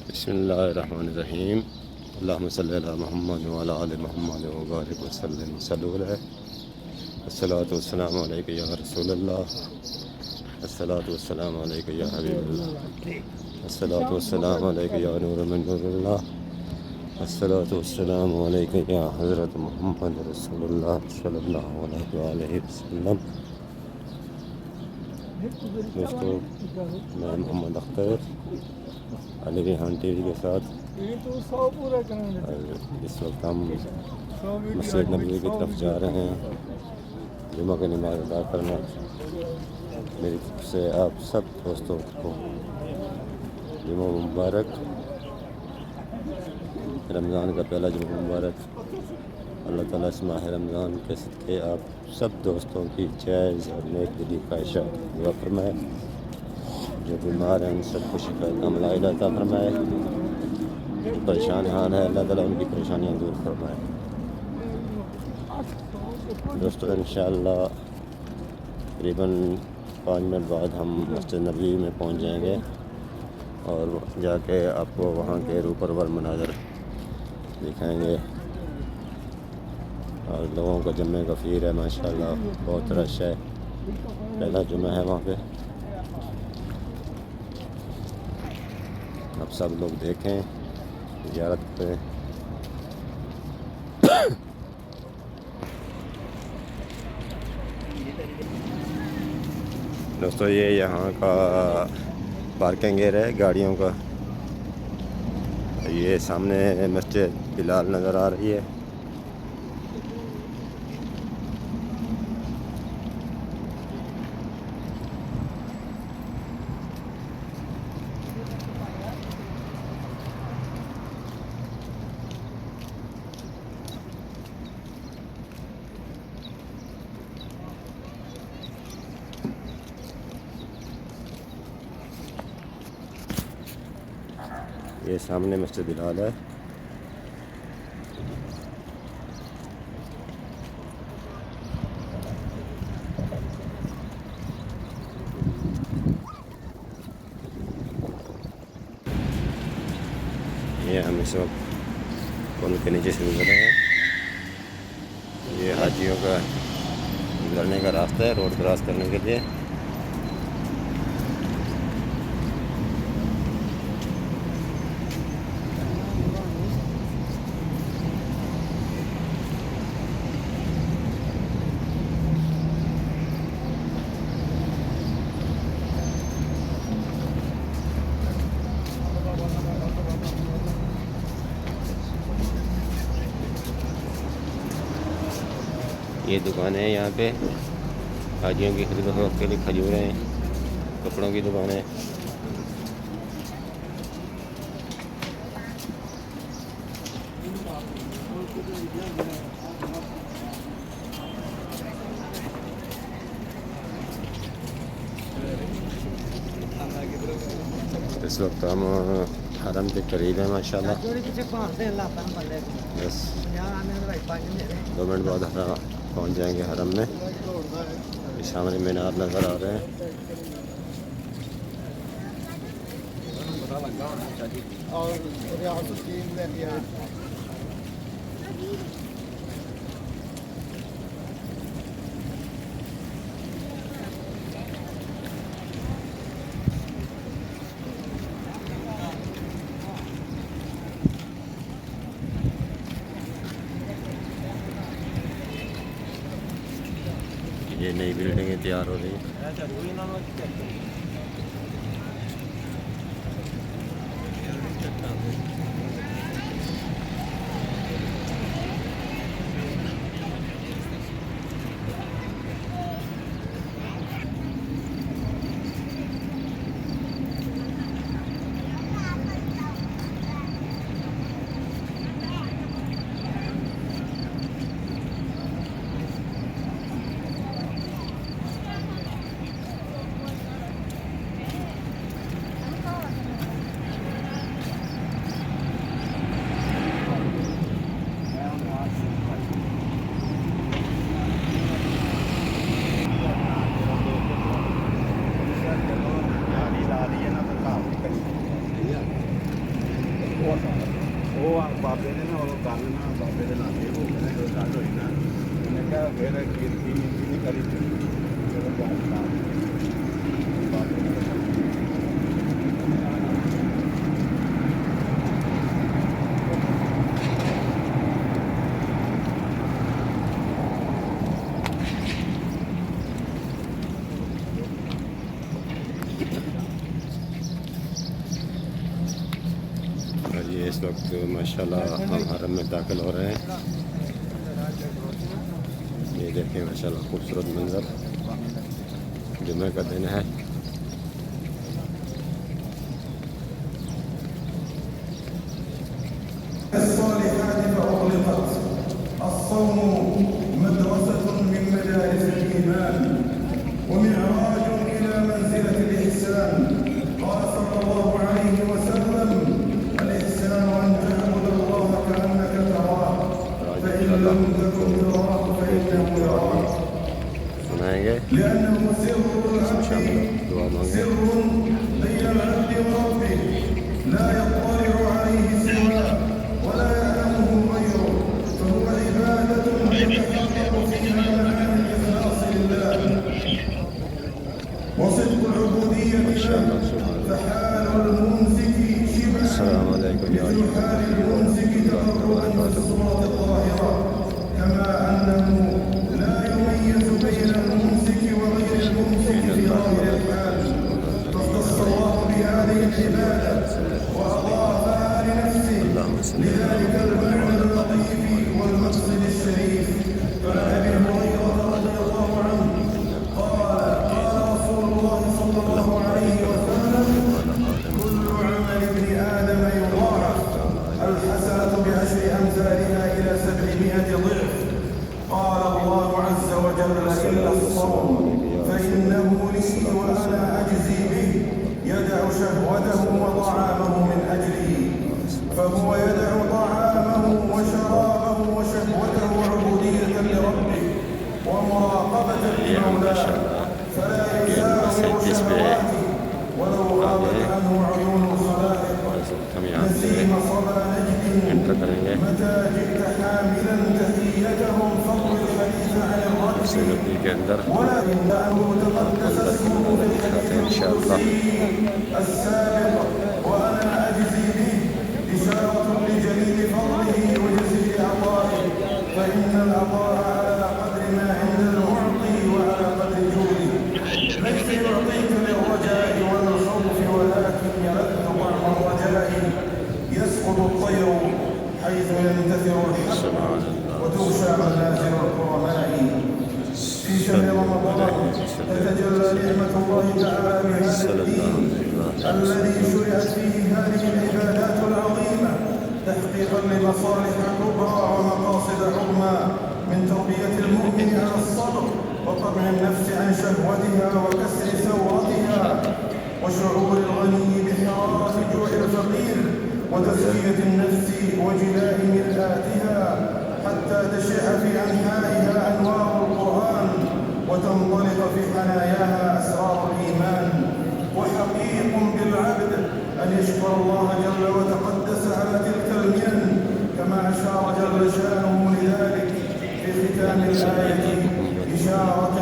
बिस्मिल्लाहिर्रहमानिर्रहीम। अल्लाहुम्मा सल्लि अला मुहम्मद व अला आलि मुहम्मद व बारिक वसल्लिम सल्लल्लाहु अलैहि। अस्सलातु वस्सलामु अलैका या रसूलल्लाह, अस्सलातु वस्सलामु अलैका या हबीबल्लाह, अस्सलातु वस्सलामु अलैका या नूर मिन नूरिल्लाह, अस्सलातु वस्सलामु अलैका या हज़रत मुहम्मद रसूलुल्लाह सल्लल्लाहु अलैहि वसल्लम। दोस्तों, मैं मोहम्मद अख्तर अली रेहान टीवी के साथ इस वक्त हम मस्जिद नबवी की तरफ जा रहे हैं जुमा की नमाज़ अदा करना। मेरी तरफ से आप सब दोस्तों को जुमा मुबारक, रमज़ान का पहला जुमा मुबारक। अल्लाह ताला इस माह रमज़ान के सदक़े आप सब दोस्तों की जायज़ और नेक दिली ख्वाहिशात दुआ फरमाए। जो बीमार हैं उन सबको शिफा कामिला अता फरमाए। जो परेशान हाल है अल्लाह ताला उनकी परेशानियाँ दूर फरमाए। दोस्तों, इंशाअल्लाह तकरीबन 5 मिनट बाद हम मस्जिद नबवी में पहुंच जाएंगे और जाके आपको वहाँ के रूपरवर मनाज़र दिखाएंगे। और लोगों का जमे गफ़ीर है माशाअल्लाह, बहुत रश है। पहला जुमा है वहाँ पे। आप सब लोग देखें, ज़ियारत करें। दोस्तों, ये यहाँ का पार्किंग एरिया है गाड़ियों का। ये सामने मस्जिद बिलाल नज़र आ रही है। ये सामने मस्जिद बिलाल है। ये हम इस वक्त पुल के नीचे से गुजर रहे हैं। ये हाजियों का गुजरने का रास्ता है रोड क्रॉस करने के लिए। ये दुकानें हैं यहाँ पे हाजियों की खरीद फरोख्त के लिए। खजूरें, कपड़ों की दुकानें। इस वक्त हम हरम के करीब है माशाल्लाह। बस 2 मिनट बाद पहुँच जाएंगे हरम में। सामने मीनार नज़र आ रहे हैं। ये नई बिल्डिंगें तैयार हो रही हैं। ਉਹ ਬਾਬੇ ਨੇ ਨਾ ਉਹ ਗੱਲ ਨਾ ਬਾਬੇ ਦੇ ਨਾਲ ਇਹ ਹੋ ਗਿਆ ਨਾ ਜਦੋਂ ਗੱਲ ਹੋਈ ਨਾ ਉਹਨੇ ਕਿਹਾ ਫਿਰ ਕੀਤੀ ਨਹੀਂ ਕਰੀ ਜਦੋਂ ਗੱਲ ਨਾ ਬਾਬੇ ਨੇ ये इस वक्त माशाल्लाह हम हरम में दाखिल हो रहे हैं। ये देखें माशाल्लाह खूबसूरत मंजर, जुमे का दिन है। الصوم مدرسة من مدارس الإيمان ومعراج إلى منزلة الإحسان. قال صلى الله عليه وسلم: الإحسان أن تعبد الله كأنك تراه فإن لم تكن تراه فإنه يراك. لأنه سر العبد سر بين العبد وربه لا يطلع عليه سواه ولا يعلمه غيره، فهو عبادة يتحقق فيها معاني الإخلاص لله وصدق العبودية له. فحال الممسك شبه مثل حال الممسك تقربا في الصورة الظاهرة، كما أنه لا يميز بين الممسك وغير الممسك في ظاهر الحال. فاختص الله بهذه العبادة وأضافها لنفسه لذلك المعنى اللطيف والمقصد الشريف. فعن أبي هريرة رضي الله عنه قال: قال رسول الله صلى الله عليه وسلم: كل عمل ابن آدم يضاعف، الحسنة بعشر أمثالها إلى 700 ضعف. قال الله عز وجل: إلا الصوم فإنه لي وأنا أجزي به، يدع شهوته وطعامه من أجلي. فهو يدع طعامه وشرابه وشهوته عبودية لربه ومراقبة لمولاه، فلا يساوي شهواته ولو غابت عنه عيون الخلائق. نسيم صبا نجد متى جئت حاملا تحيتهم فضل الحديث عن الرجل، ولكنه تقدس اسمه في الحديث القدسي السابق: وأنا أجزي به، إشارة لجليل فضله وجزيل عطائه، فإن العطاء على قدر ما عند المعطي وعلى قدر جوده. ليس يعطيك للرجاء والخوف، ولكن يلذ طعم الرجاء. يسقط الطير حيث ينتثر الحب وتغشى منازل الكرماء. في شهر رمضان تتجلى نعمة الله تعالى بهذا الدين الذي شرعت فيه هذه العبادات العظيمة تحقيقا لمصالح كبرى ومقاصد عظمى، من تربية المؤمن على الصبر وطبع النفس عن شهوتها وكسر ثورتها، وشعور الغني بحرارة جوع الفقير، وتزكية النفس وجلاء مرآتها حتى تشع في أنحائها أنوار القرآن وتنطلق في حناياها أسرار الإيمان. وحقيق بالعبد أن يشكر الله جل وتقدس على تلك المنن، كما أشار جل شأنه لذلك في ختام الآية إشارة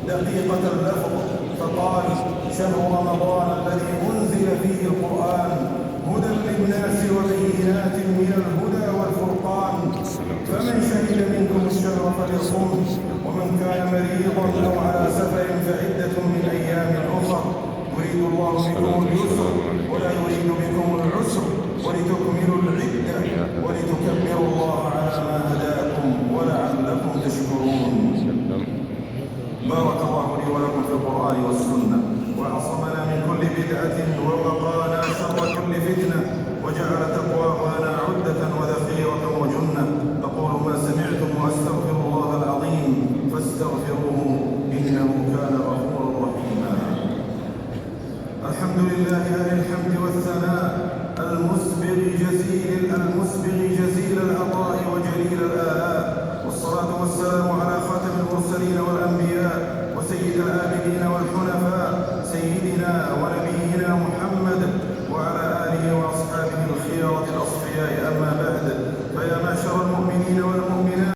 دقيقة اللفظ، فقال: شهر رمضان الذي أنزل فيه القرآن هدى للناس وبينات من الهدى والفرقان، فمن شهد منكم الشهر فليصم، ومن كان مريضا أو على سفر فعدة من أيام أخر، يريد الله بكم اليسر ولا يريد بكم العسر ولتكملوا العدة ولتكبروا الله على ما هداكم ولعلكم تشكرون. بارك الله لي ولكم في القرآن والسنة، وعصمنا من كل بدعة ووقانا شر كل فتنة، وجعل تقواه لنا عدة وذخيرة وجنة. أقول ما سمعتم وأستغفر الله العظيم فاستغفروه إنه كان غفورا رحيما. الحمد لله أهل الحمد والثناء المسبغ جزيل العطاء وجليل الآلاء، والصلاة والسلام